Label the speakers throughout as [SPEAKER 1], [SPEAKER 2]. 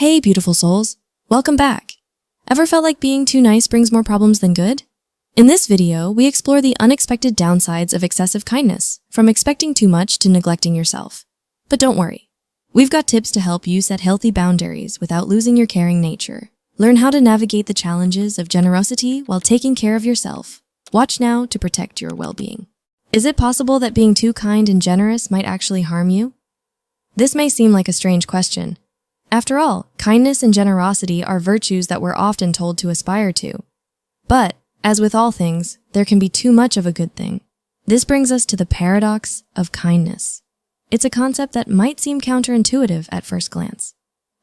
[SPEAKER 1] Hey, beautiful souls. Welcome back. Ever felt like being too nice brings more problems than good? In this video, we explore the unexpected downsides of excessive kindness, from expecting too much to neglecting yourself. But don't worry. We've got tips to help you set healthy boundaries without losing your caring nature. Learn how to navigate the challenges of generosity while taking care of yourself. Watch now to protect your well-being. Is it possible that being too kind and generous might actually harm you? This may seem like a strange question. After all, kindness and generosity are virtues that we're often told to aspire to. But, as with all things, there can be too much of a good thing. This brings us to the paradox of kindness. It's a concept that might seem counterintuitive at first glance.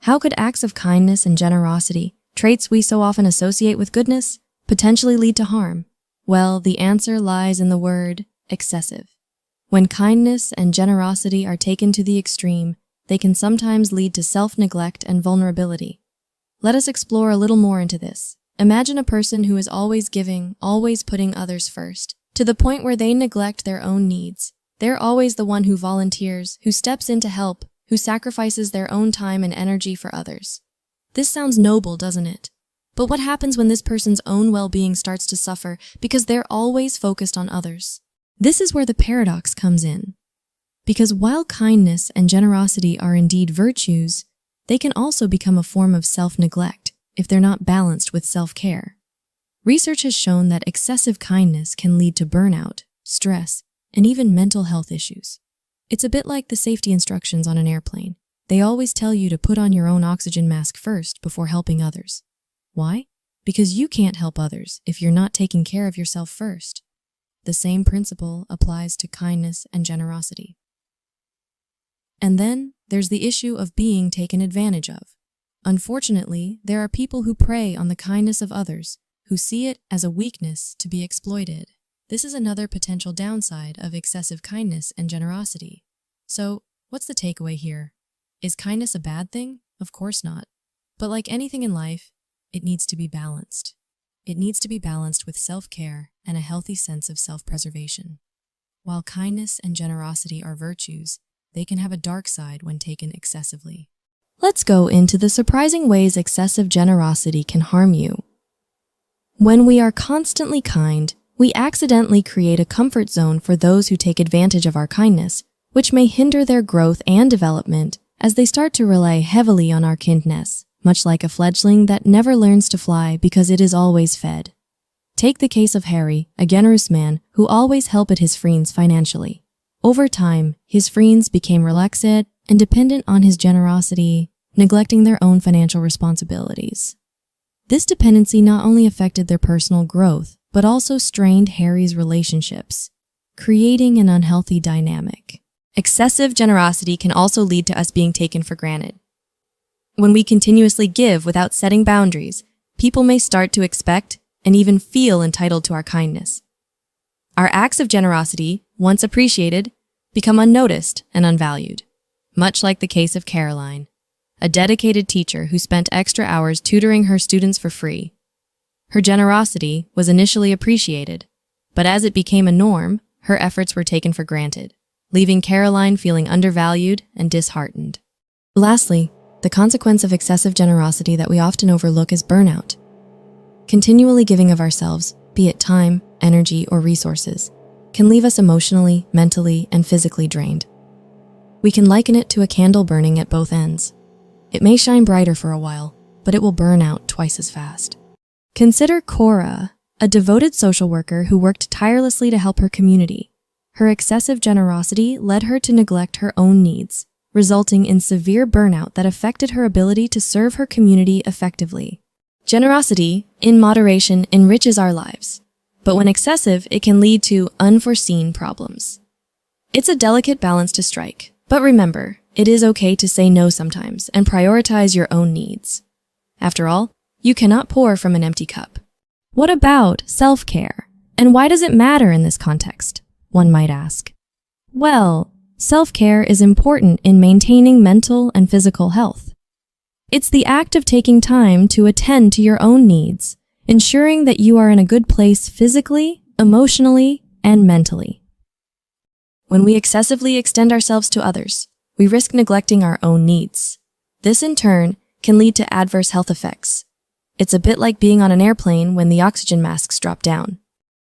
[SPEAKER 1] How could acts of kindness and generosity, traits we so often associate with goodness, potentially lead to harm? Well, the answer lies in the word excessive. When kindness and generosity are taken to the extreme, they can sometimes lead to self-neglect and vulnerability. Let us explore a little more into this. Imagine a person who is always giving, always putting others first, to the point where they neglect their own needs. They're always the one who volunteers, who steps in to help, who sacrifices their own time and energy for others. This sounds noble, doesn't it? But what happens when this person's own well-being starts to suffer because they're always focused on others? This is where the paradox comes in. Because while kindness and generosity are indeed virtues, they can also become a form of self-neglect if they're not balanced with self-care. Research has shown that excessive kindness can lead to burnout, stress, and even mental health issues. It's a bit like the safety instructions on an airplane. They always tell you to put on your own oxygen mask first before helping others. Why? Because you can't help others if you're not taking care of yourself first. The same principle applies to kindness and generosity. And then there's the issue of being taken advantage of. Unfortunately, there are people who prey on the kindness of others, who see it as a weakness to be exploited. This is another potential downside of excessive kindness and generosity. So, what's the takeaway here? Is kindness a bad thing? Of course not. But like anything in life, it needs to be balanced. It needs to be balanced with self-care and a healthy sense of self-preservation. While kindness and generosity are virtues, they can have a dark side when taken excessively. Let's go into the surprising ways excessive generosity can harm you. When we are constantly kind, we accidentally create a comfort zone for those who take advantage of our kindness, which may hinder their growth and development as they start to rely heavily on our kindness, much like a fledgling that never learns to fly because it is always fed. Take the case of Harry, a generous man who always helped his friends financially. Over time, his friends became relaxed and dependent on his generosity, neglecting their own financial responsibilities. This dependency not only affected their personal growth, but also strained Harry's relationships, creating an unhealthy dynamic. Excessive generosity can also lead to us being taken for granted. When we continuously give without setting boundaries, people may start to expect and even feel entitled to our kindness. Our acts of generosity, once appreciated, become unnoticed and unvalued, much like the case of Caroline, a dedicated teacher who spent extra hours tutoring her students for free. Her generosity was initially appreciated, but as it became a norm, her efforts were taken for granted, leaving Caroline feeling undervalued and disheartened. Lastly, the consequence of excessive generosity that we often overlook is burnout. Continually giving of ourselves, be it time, energy, or resources, can leave us emotionally, mentally, and physically drained. We can liken it to a candle burning at both ends. It may shine brighter for a while, but it will burn out twice as fast. Consider Cora, a devoted social worker who worked tirelessly to help her community. Her excessive generosity led her to neglect her own needs, resulting in severe burnout that affected her ability to serve her community effectively. Generosity, in moderation, enriches our lives, but when excessive, it can lead to unforeseen problems. It's a delicate balance to strike, but remember, it is okay to say no sometimes and prioritize your own needs. After all, you cannot pour from an empty cup. What about self-care? And why does it matter in this context? One might ask. Well, self-care is important in maintaining mental and physical health. It's the act of taking time to attend to your own needs, ensuring that you are in a good place physically, emotionally, and mentally. When we excessively extend ourselves to others, we risk neglecting our own needs. This, in turn, can lead to adverse health effects. It's a bit like being on an airplane when the oxygen masks drop down.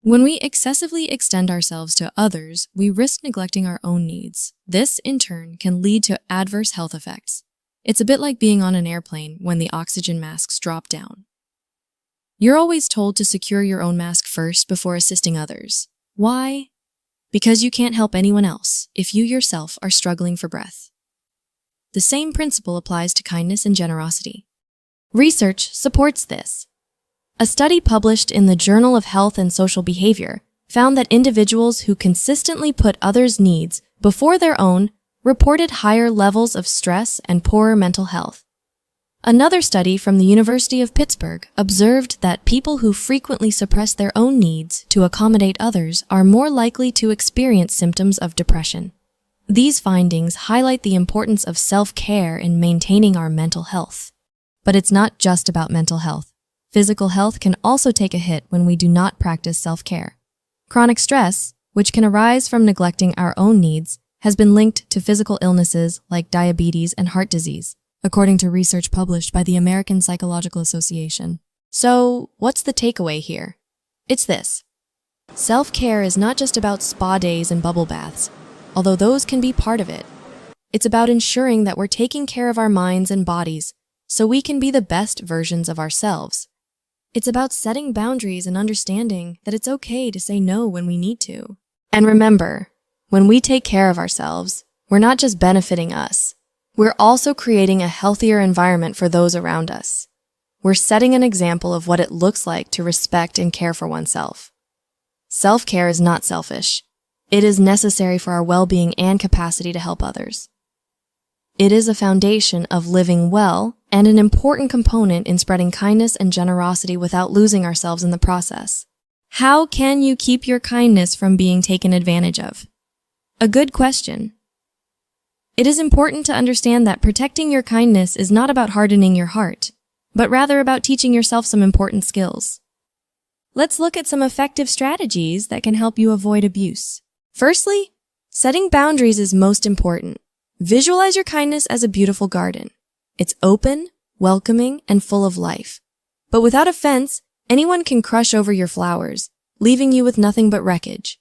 [SPEAKER 1] When we excessively extend ourselves to others, we risk neglecting our own needs. This, in turn, can lead to adverse health effects. It's a bit like being on an airplane when the oxygen masks drop down. You're always told to secure your own mask first before assisting others. Why? Because you can't help anyone else if you yourself are struggling for breath. The same principle applies to kindness and generosity. Research supports this. A study published in the Journal of Health and Social Behavior found that individuals who consistently put others' needs before their own reported higher levels of stress and poorer mental health. Another study from the University of Pittsburgh observed that people who frequently suppress their own needs to accommodate others are more likely to experience symptoms of depression. These findings highlight the importance of self-care in maintaining our mental health. But it's not just about mental health. Physical health can also take a hit when we do not practice self-care. Chronic stress, which can arise from neglecting our own needs, has been linked to physical illnesses like diabetes and heart disease, according to research published by the American Psychological Association. So, what's the takeaway here? It's this. Self-care is not just about spa days and bubble baths, although those can be part of it. It's about ensuring that we're taking care of our minds and bodies so we can be the best versions of ourselves. It's about setting boundaries and understanding that it's okay to say no when we need to. And remember, when we take care of ourselves, we're not just benefiting us. We're also creating a healthier environment for those around us. We're setting an example of what it looks like to respect and care for oneself. Self-care is not selfish. It is necessary for our well-being and capacity to help others. It is a foundation of living well and an important component in spreading kindness and generosity without losing ourselves in the process. How can you keep your kindness from being taken advantage of? A good question. It is important to understand that protecting your kindness is not about hardening your heart, but rather about teaching yourself some important skills. Let's look at some effective strategies that can help you avoid abuse. Firstly, setting boundaries is most important. Visualize your kindness as a beautiful garden. It's open, welcoming, and full of life. But without a fence, anyone can crush over your flowers, leaving you with nothing but wreckage.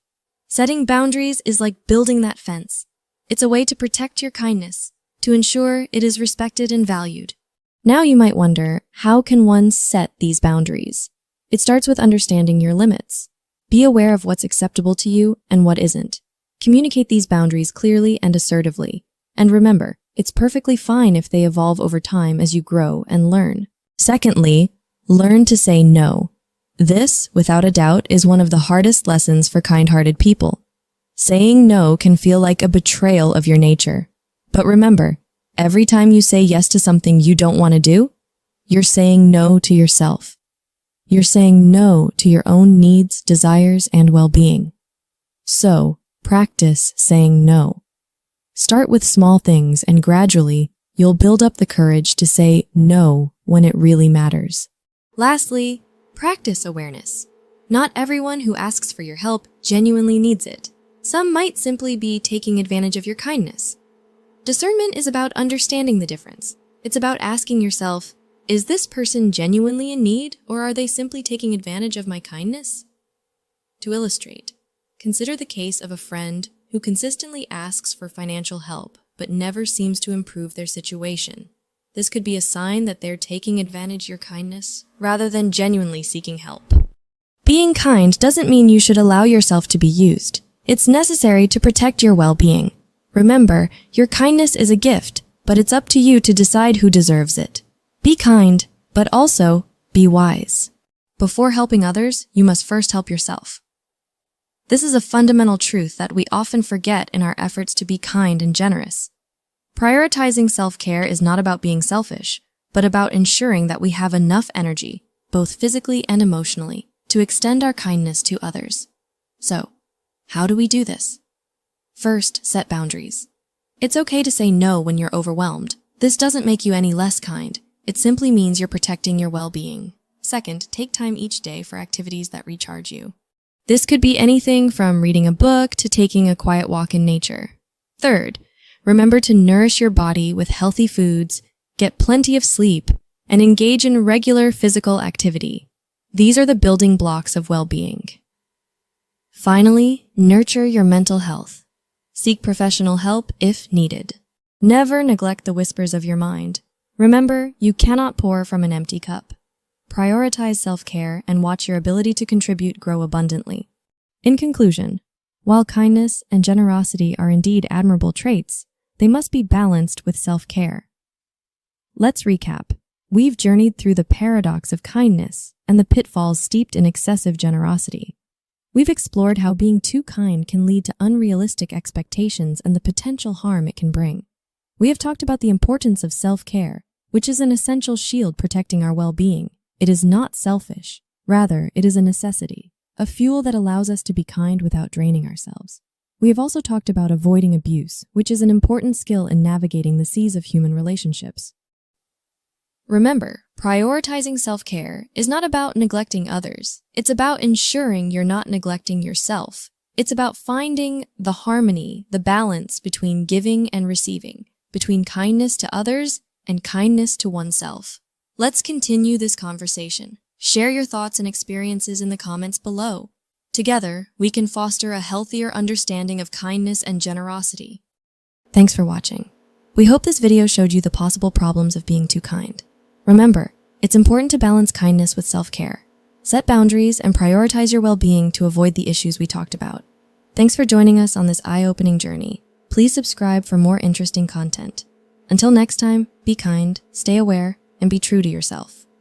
[SPEAKER 1] Setting boundaries is like building that fence. It's a way to protect your kindness, to ensure it is respected and valued. Now you might wonder, how can one set these boundaries? It starts with understanding your limits. Be aware of what's acceptable to you and what isn't. Communicate these boundaries clearly and assertively. And remember, it's perfectly fine if they evolve over time as you grow and learn. Secondly, learn to say no. This, without a doubt, is one of the hardest lessons for kind-hearted people. Saying no can feel like a betrayal of your nature. But remember, every time you say yes to something you don't want to do, you're saying no to yourself. You're saying no to your own needs, desires, and well-being. So, practice saying no. Start with small things and gradually, you'll build up the courage to say no when it really matters. Lastly, practice awareness. Not everyone who asks for your help genuinely needs it. Some might simply be taking advantage of your kindness. Discernment is about understanding the difference. It's about asking yourself, is this person genuinely in need, or are they simply taking advantage of my kindness? To illustrate, consider the case of a friend who consistently asks for financial help, but never seems to improve their situation. This could be a sign that they're taking advantage of your kindness, rather than genuinely seeking help. Being kind doesn't mean you should allow yourself to be used. It's necessary to protect your well-being. Remember, your kindness is a gift, but it's up to you to decide who deserves it. Be kind, but also be wise. Before helping others, you must first help yourself. This is a fundamental truth that we often forget in our efforts to be kind and generous. Prioritizing self-care is not about being selfish, but about ensuring that we have enough energy, both physically and emotionally, to extend our kindness to others. So, how do we do this? First, set boundaries. It's okay to say no when you're overwhelmed. This doesn't make you any less kind. It simply means you're protecting your well-being. Second, take time each day for activities that recharge you. This could be anything from reading a book to taking a quiet walk in nature. Third, remember to nourish your body with healthy foods, get plenty of sleep, and engage in regular physical activity. These are the building blocks of well-being. Finally, nurture your mental health. Seek professional help if needed. Never neglect the whispers of your mind. Remember, you cannot pour from an empty cup. Prioritize self-care and watch your ability to contribute grow abundantly. In conclusion, while kindness and generosity are indeed admirable traits, they must be balanced with self-care. Let's recap. We've journeyed through the paradox of kindness and the pitfalls steeped in excessive generosity. We've explored how being too kind can lead to unrealistic expectations and the potential harm it can bring. We have talked about the importance of self-care, which is an essential shield protecting our well-being. It is not selfish. Rather, it is a necessity, a fuel that allows us to be kind without draining ourselves. We have also talked about avoiding abuse, which is an important skill in navigating the seas of human relationships. Remember, prioritizing self-care is not about neglecting others. It's about ensuring you're not neglecting yourself. It's about finding the harmony, the balance between giving and receiving, between kindness to others and kindness to oneself. Let's continue this conversation. Share your thoughts and experiences in the comments below. Together, we can foster a healthier understanding of kindness and generosity. Thanks for watching. We hope this video showed you the possible problems of being too kind. Remember, it's important to balance kindness with self-care. Set boundaries and prioritize your well-being to avoid the issues we talked about. Thanks for joining us on this eye-opening journey. Please subscribe for more interesting content. Until next time, be kind, stay aware, and be true to yourself.